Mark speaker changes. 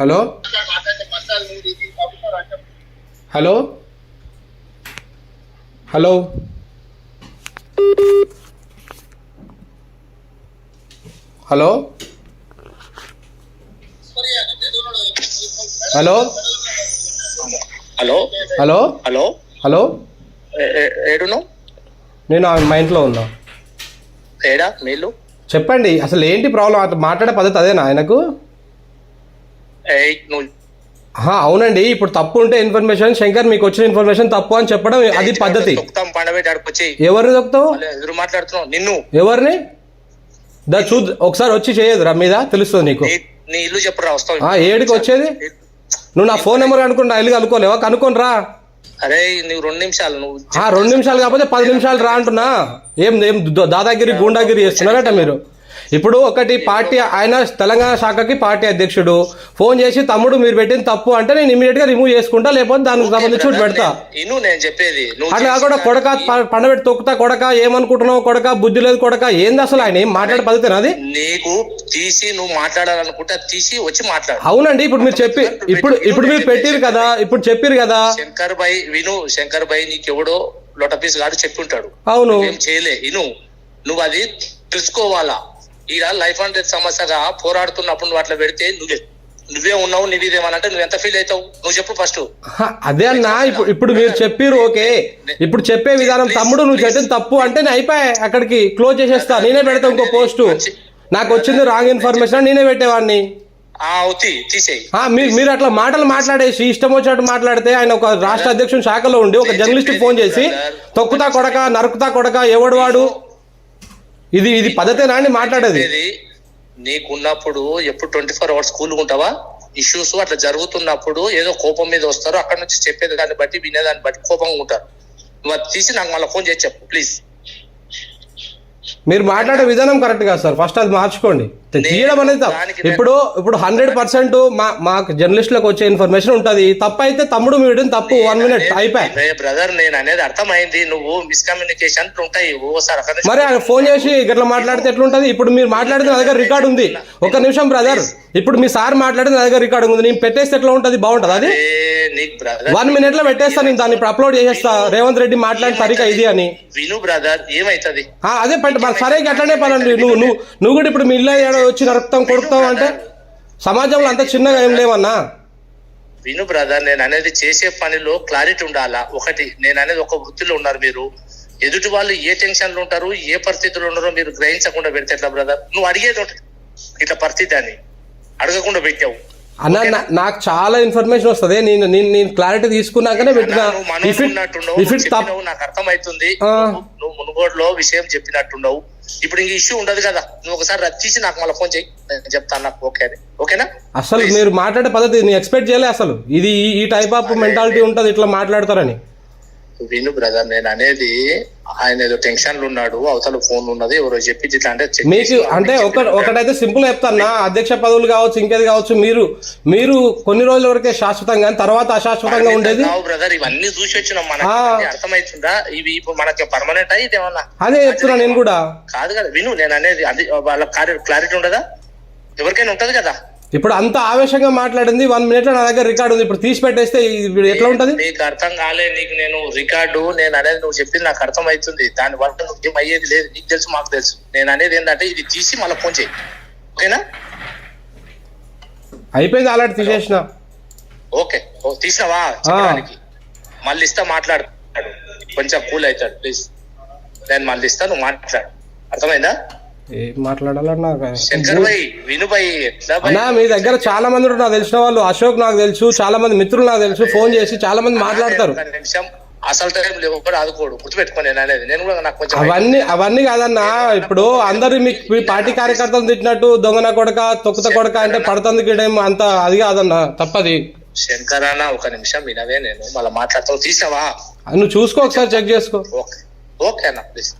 Speaker 1: Hello hello hello hello hello
Speaker 2: hello
Speaker 1: hello
Speaker 2: hello
Speaker 1: hello
Speaker 2: ఏడును
Speaker 1: నేను మా ఇంట్లో ఉన్నా.
Speaker 2: ఏడా మీళ్ళు
Speaker 1: చెప్పండి, అసలు ఏంటి ప్రాబ్లం? మాట్లాడే పద్ధతి అదేనా ఆయనకు?
Speaker 2: నువ్వు
Speaker 1: అవునండి. ఇప్పుడు తప్పు ఉంటే ఇన్ఫర్మేషన్, శంకర్ మీకు వచ్చిన ఇన్ఫర్మేషన్ తప్పు అని చెప్పడం అది పద్ధతి.
Speaker 2: పండబెట్టి
Speaker 1: ఎవరిని తొక్కుతావు?
Speaker 2: ఎదురు మాట్లాడుతున్నావు నిన్ను.
Speaker 1: ఎవరిని? ఒకసారి వచ్చి చేయదురా మీద తెలుస్తుంది నీకు.
Speaker 2: నీ ఇల్లు చెప్పురా వస్తావు.
Speaker 1: ఏడికి వచ్చేది? నువ్వు నా ఫోన్ నెంబర్ కనుక్కుంటా, ఇల్లు కనుక్కోలేవా? కనుక్కొని రా.
Speaker 2: అరే నువ్వు 2 నిమిషాలు నువ్వు
Speaker 1: 2 నిమిషాలు కాకపోతే 10 నిమిషాలు రా అంటున్నా. ఏం దాదాగిరి గూండాగిరి చేస్తున్నారట మీరు. ఇప్పుడు ఒకటి పార్టీ, ఆయన తెలంగాణ శాఖకి పార్టీ అధ్యక్షుడు ఫోన్ చేసి తమ్ముడు మీరు పెట్టిన తప్పు అంటే నేను ఇమీడియట్ గా రిమూవ్ చేసుకుంటా, లేకపోతే దానికి సంబంధించి పెడతా.
Speaker 2: నేను చెప్పేది
Speaker 1: అట్లా కూడా కొడక పండబెట్టి తొక్కుతా, కొడక ఏమనుకుంటున్నావు, కొడక బుద్ధి లేదు, కొడక ఏంది అసలు ఆయన ఏం మాట్లాడే పద్ధతి అది?
Speaker 2: నీకు తీసి నువ్వు మాట్లాడాలనుకుంటే తీసి వచ్చి మాట్లాడు.
Speaker 1: అవునండి. ఇప్పుడు మీరు చెప్పి ఇప్పుడు మీరు పెట్టిరు కదా, ఇప్పుడు చెప్పిరు కదా
Speaker 2: శంకర్ భాయ్ విను. శంకర్ భాయ్ నీకెవడో లోటపీస్ గాడు చెప్పుంటాడు.
Speaker 1: అవును,
Speaker 2: ఏం చేయలే. నువ్వు అది తెలుసుకోవాలా. ఈడ లైఫ్ అండ్ డెత్ సమస్యగా పోరాడుతున్నప్పుడు నువ్వు అట్లా పెడితే నువ్వే ఉన్నావు. నీదేమనంటే నువ్వు ఎంత ఫీల్ అవుతావు నువ్వు చెప్పు ఫస్ట్.
Speaker 1: అదే అన్నా, ఇప్పుడు మీరు చెప్పిరు ఓకే. ఇప్పుడు చెప్పే విధానం తమ్ముడు నువ్వు చేసిన తప్పు అంటే నేను అయిపోయా, అక్కడికి క్లోజ్ చేసేస్తా. నేనే పెడతా ఇంకో పోస్టు. నాకు వచ్చింది రాంగ్ ఇన్ఫర్మేషన్, నేనే పెట్టేవాడిని. మీరు అట్లా మాటలు మాట్లాడేసి ఇష్టం వచ్చినట్టు మాట్లాడితే, ఆయన ఒక రాష్ట్ర అధ్యక్షుని శాఖలో ఉండి ఒక జర్నలిస్ట్ ఫోన్ చేసి తొక్కుతా కొడక, నరుకుతా కొడక, ఎవడు వాడు, ఇది పద్ధతేనా అని మాట్లాడేది?
Speaker 2: నీకున్నప్పుడు ఎప్పుడు 24 hours కూల్ ఉంటావా? ఇష్యూస్ అట్లా జరుగుతున్నప్పుడు ఏదో కోపం మీద వస్తారు, అక్కడ నుంచి చెప్పేది దాన్ని బట్టి వినేదాన్ని బట్టి కోపంగా ఉంటారు. నువ్వు అది తీసి నాకు మళ్ళీ ఫోన్ చేసి చెప్పు ప్లీజ్.
Speaker 1: మీరు మాట్లాడే విధానం కరెక్ట్ కాదు సార్, ఫస్ట్ అది మార్చుకోండి. తీయడం అనేది ఇప్పుడు 100% మాకు జర్నలిస్టులకు వచ్చే ఇన్ఫర్మేషన్ ఉంటది. తప్పు అయితే తమ్ముడు మీరు తప్పు 1 minute అయిపోయి.
Speaker 2: బ్రదర్ నేను అనేది అర్థమైంది. నువ్వు మిస్కమ్యూనికేషన్ ఉంటాయి ఓసారి.
Speaker 1: మరి ఆయన ఫోన్ చేసి ఇట్లా మాట్లాడితే ఎట్లుంటది? ఇప్పుడు మీరు మాట్లాడితే నా దగ్గర రికార్డు ఉంది. 1 నిమిషం బ్రదర్, ఇప్పుడు మీ సార్ మాట్లాడితే నా దగ్గర రికార్డు ఉంది. నేను పెట్టేస్తే ఎట్లా ఉంటది? బాగుంటది అది? 1 minute లో పెట్టేస్తా నేను, దాన్ని ఇప్పుడు అప్లోడ్ చేసేస్తా. రేవంత్ రెడ్డి మాట్లాడిన తరిక ఇది అని.
Speaker 2: విను బ్రదర్, ఏమైతుంది
Speaker 1: అదే సరే అట్లనే పనండి. నువ్వు కూడా ఇప్పుడు మీ ఇల్లు వచ్చి నరుకుతాం కొడుకుతాం అంటే సమాజంలో అంత చిన్నగా ఏం లేవన్నా.
Speaker 2: విను బ్రదర్, నేను అనేది చేసే పనిలో క్లారిటీ ఉండాలా. ఒకటి నేను అనేది ఒక వృత్తిలో ఉన్నారు మీరు. ఎదుటి వాళ్ళు ఏ టెన్షన్ లో ఉంటారు, ఏ పరిస్థితుల్లో ఉన్నారో మీరు గ్రహించకుండా పెడితే ఎట్లా బ్రదర్? నువ్వు అడిగేది ఉంటుంది ఇట్లా పరిస్థితి అని, అడగకుండా పెట్టావు
Speaker 1: అన్న. నాకు చాలా ఇన్ఫర్మేషన్ వస్తుంది, నేను క్లారిటీ తీసుకున్నాకనే పెట్టినా.
Speaker 2: నాకు అర్థమవుతుంది. నువ్వు మునుగోడులో విషయం చెప్పినట్టున్నావు. ఇప్పుడు ఇంక ఇష్యూ ఉండదు కదా. నువ్వు ఒకసారి రచ్చేసి నాకు మళ్ళీ ఫోన్ చేయి, నేను చెప్తాను నాకు ఓకే అని. ఓకేనా? అసలు
Speaker 1: మీరు మాట్లాడే పద్ధతి నేను ఎక్స్పెక్ట్ చేయలే. అసలు ఇది ఈ టైప్ ఆఫ్ మెంటాలిటీ ఉంటుంది, ఇట్లా మాట్లాడతారని.
Speaker 2: విను బ్రదర్, నేను అనేది ఆయన ఏదో టెన్షన్ లో ఉన్నాడు, అవతల ఫోన్ ఉన్నది ఎవరో చెప్పి ఇట్లా అంటే
Speaker 1: మీకు అంటే ఒకటైతే సింపుల్ చెప్తాను, అధ్యక్ష పదవులు కావచ్చు ఇంకేది కావచ్చు, మీరు కొన్ని రోజుల వరకే శాశ్వతంగా, తర్వాత అశాశ్వతంగా ఉండేది.
Speaker 2: బ్రదర్ ఇవన్నీ చూసి వచ్చినాం, మనకి అర్థమవుతుందా? ఇవి ఇప్పుడు మనకి పర్మనెంట్ అయ్యి ఏమన్నా?
Speaker 1: అదే చెప్తున్నా నేను కూడా. కాదు
Speaker 2: కదా విను, నేను అనేది అది వాళ్ళ క్లారిటీ ఉండదా? ఎవరికైనా ఉంటది కదా.
Speaker 1: ఇప్పుడు అంత ఆవేశంగా మాట్లాడింది 1 minute లో నా దగ్గర రికార్డు ఉంది. ఇప్పుడు తీసి పెట్టేస్తే ఎట్లా ఉంటది?
Speaker 2: నీకు అర్థం కాలే. నీకు నేను రికార్డు నేను అనేది నువ్వు చెప్పింది నాకు అర్థం అవుతుంది. దాని వల్ల నువ్వు ఏం అయ్యేది లేదు. నీకు తెలుసు, మాకు తెలుసు. నేను అనేది ఏంటంటే ఇది తీసి మళ్ళీ ఫోన్ చేయి, ఓకేనా?
Speaker 1: అయిపోయింది, ఆల్రెడీ తీసేసిన.
Speaker 2: ఓకే తీసినావా? చెప్పడానికి మళ్ళీ ఇస్తా, మాట్లాడు. కొంచెం కూల్ అవుతాడు ప్లీజ్. నేను మళ్ళీ ఇస్తా, నువ్వు మాట్లాడు. అర్థమైందా?
Speaker 1: ఏం మాట్లాడాలన్నా
Speaker 2: శంకర్ భాయ్, విను భాయ్,
Speaker 1: అన్నా మీ దగ్గర చాలా మంది నాకు తెలిసిన వాళ్ళు, అశోక్ నాకు తెలుసు, చాలా మంది మిత్రులు నాకు తెలుసు, ఫోన్ చేసి చాలా మంది మాట్లాడతారు.
Speaker 2: అసలు టైం లేవు ఆదుకోడు, గుర్తుపెట్టుకో. నేను అనేది నేను కూడా నాకు కొంచెం
Speaker 1: అవన్నీ కాదన్నా. ఇప్పుడు అందరు మీ పార్టీ కార్యకర్తలు తిట్టినట్టు దొంగన కొడక తొక్కుత కొడక అంటే పడుతుంది అంత అది కాదన్నా, తప్పది.
Speaker 2: శంకర్ అన్న 1 నిమిషం వినవే, నేను మళ్ళీ మాట్లాడతావు. తీసావా?
Speaker 1: నువ్వు చూసుకో, ఒకసారి చెక్ చేసుకో.
Speaker 2: ఓకే అన్న ప్లీజ్.